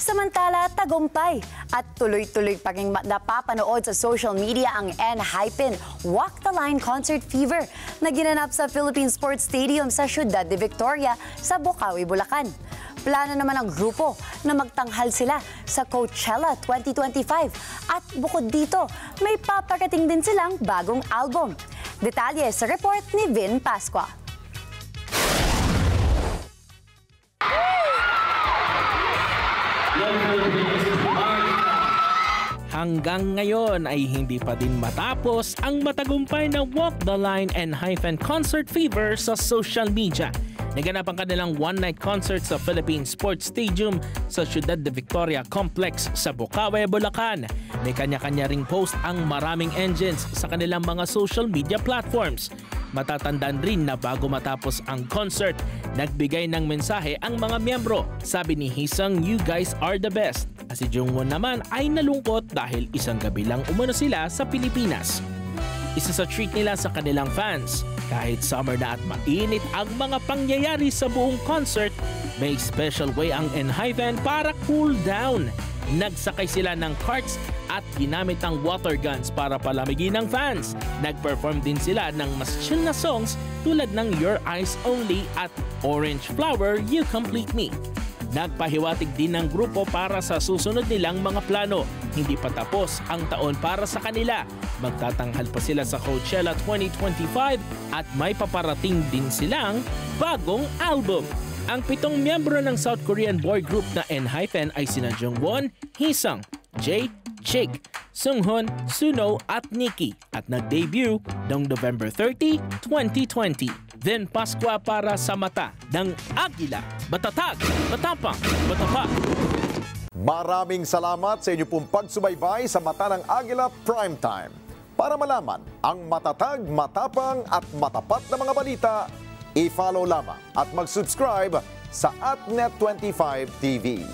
Samantala, tagumpay at tuloy-tuloy pa rin napapanood sa social media ang ENHYPEN Walk the Line Concert Fever na ginanap sa Philippine Sports Stadium sa Ciudad de Victoria sa Bocaue, Bulacan. Plano naman ng grupo na magtanghal sila sa Coachella 2025 at bukod dito, may paparating din silang bagong album. Detalye sa report ni Vin Pascua. Hanggang ngayon ay hindi pa din matapos ang matagumpay na Walk the Line ENHYPEN Concert Fever sa social media. Naganap ang kanilang one-night concert sa Philippine Sports Stadium sa Ciudad de Victoria Complex sa Bocaue, Bulacan. May kanya-kanya ring post ang maraming engines sa kanilang mga social media platforms. Matatandaan rin na bago matapos ang concert, nagbigay ng mensahe ang mga miyembro. Sabi ni Hisang, "You guys are the best." At si Jungwon naman ay nalungkot dahil isang gabi lang umano sila sa Pilipinas. Isa sa treat nila sa kanilang fans. Kahit summer na at mainit ang mga pangyayari sa buong concert, may special way ang ENHYPEN para cool down. Nagsakay sila ng carts at ginamit ang water guns para palamigin ng fans. Nag-perform din sila ng mas chill na songs tulad ng Your Eyes Only at Orange Flower, You Complete Me. Nagpahiwatig din ng grupo para sa susunod nilang mga plano. Hindi pa tapos ang taon para sa kanila. Magtatanghal pa sila sa Coachella 2025 at may paparating din silang bagong album. Ang 7 miyembro ng South Korean boy group na ENHYPEN ay sina Jungwon, Hisang, Jae, Jake, Sunghun, Suno at Nikki at nag-debut noong November 30, 2020. Then Pascua para sa mata ng Agila. Matatag, matapang, matapat. Maraming salamat sa inyo pong pagsubaybay sa Mata ng Agila Primetime. Para malaman ang matatag, matapang at matapat na mga balita, i-follow lamang at mag-subscribe sa @Net25 TV.